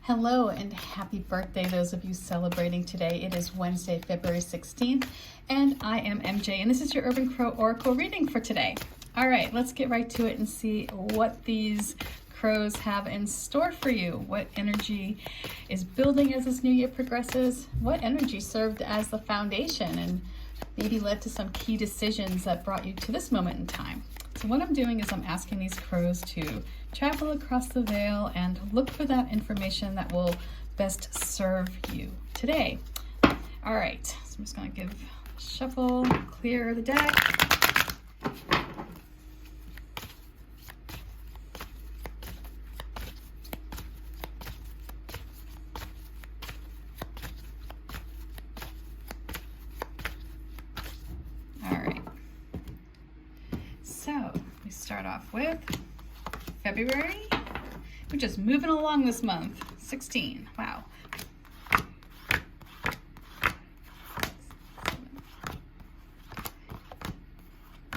Hello and happy birthday, those of you celebrating today. It is Wednesday, February 16th, and I am MJ, and this is your Urban Crow Oracle reading for today. All right, let's get right to it and see what these crows have in store for you. What energy is building as this new year progresses? What energy served as the foundation and maybe led to some key decisions that brought you to this moment in time? So what I'm doing is I'm asking these crows to travel across the veil and look for that information that will best serve you today. All right, so I'm just going to give a shuffle, clear the deck. All right. So we start off with February. We're just moving along this month. 16. Wow.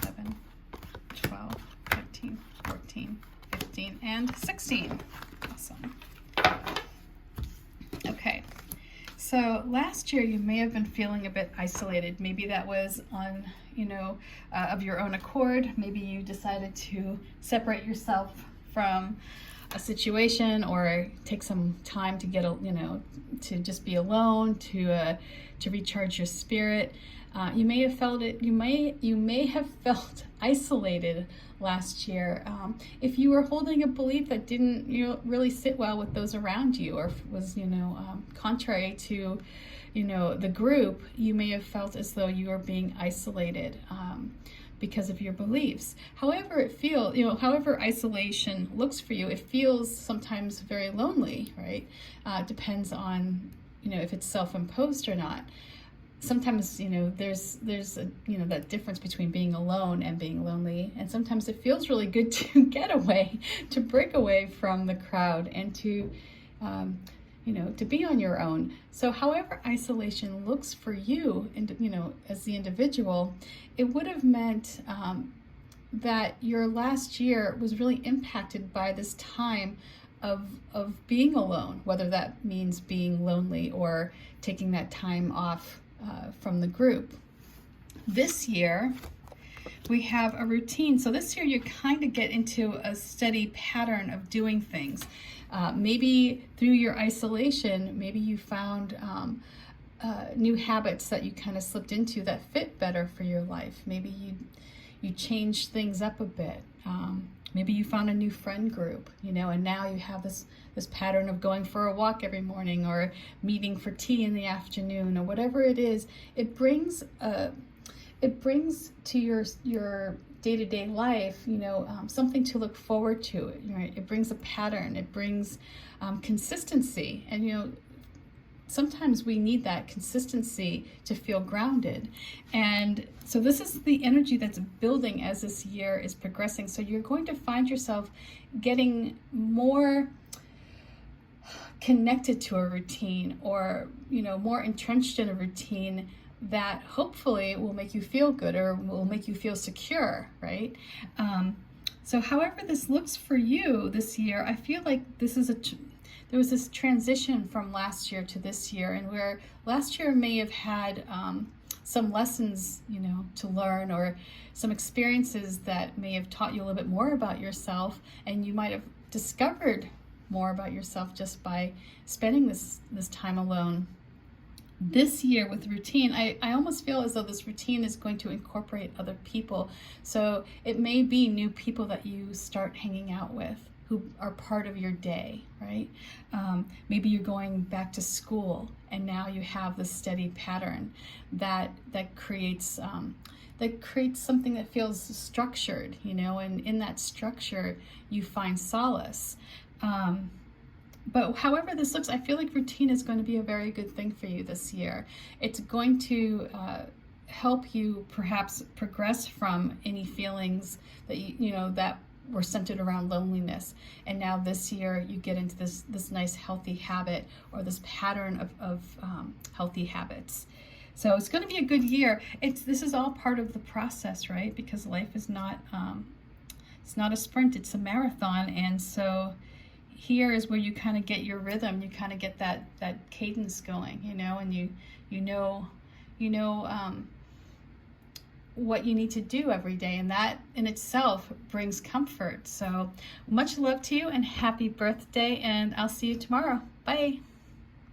11, 12, 13, 14, 15, and 16. Awesome. Okay. So last year you may have been feeling a bit isolated. Maybe that was on, of your own accord. Maybe you decided to separate yourself from a situation or take some time to get, to just be alone, to recharge your spirit. You may have felt it. You may have felt isolated last year if you were holding a belief that didn't really sit well with those around you, or was contrary to the group. You may have felt as though you were being isolated because of your beliefs. However however isolation looks for you, it feels sometimes very lonely, right? Depends on if it's self-imposed or not. Sometimes there's that difference between being alone and being lonely, and sometimes it feels really good to get away, to break away from the crowd, and to to be on your own. So however isolation looks for you, and as the individual, it would have meant that your last year was really impacted by this time of being alone, whether that means being lonely or taking that time off from the group. This year we have a routine. So this year you kind of get into a steady pattern of doing things. Maybe through your isolation, maybe you found new habits that you kind of slipped into that fit better for your life. Maybe you changed things up a bit. Maybe you found a new friend group, and now you have this pattern of going for a walk every morning or meeting for tea in the afternoon, or whatever it is. It brings to your day-to-day life, something to look forward to. Right? It brings a pattern. It brings consistency, and sometimes we need that consistency to feel grounded. And so this is the energy that's building as this year is progressing. So you're going to find yourself getting more connected to a routine, or more entrenched in a routine that hopefully will make you feel good or will make you feel secure, right? So however this looks for you this year, I feel like this is there was this transition from last year to this year, and where last year may have had some lessons, to learn, or some experiences that may have taught you a little bit more about yourself, and you might have discovered more about yourself just by spending this time alone. This year with routine, I almost feel as though this routine is going to incorporate other people. So it may be new people that you start hanging out with who are part of your day, right? Maybe you're going back to school, and now you have this steady pattern that creates something that feels structured, and in that structure you find solace. But however this looks, I feel like routine is going to be a very good thing for you this year. It's going to help you perhaps progress from any feelings that that were centered around loneliness. And now this year you get into this nice healthy habit, or this pattern of healthy habits. So it's going to be a good year. This is all part of the process, right? Because life is not it's not a sprint, it's a marathon. And so here is where you kind of get your rhythm. You kind of get that cadence going, and you know you know what you need to do every day, and that in itself brings comfort. So much love to you and happy birthday, and I'll see you tomorrow. Bye.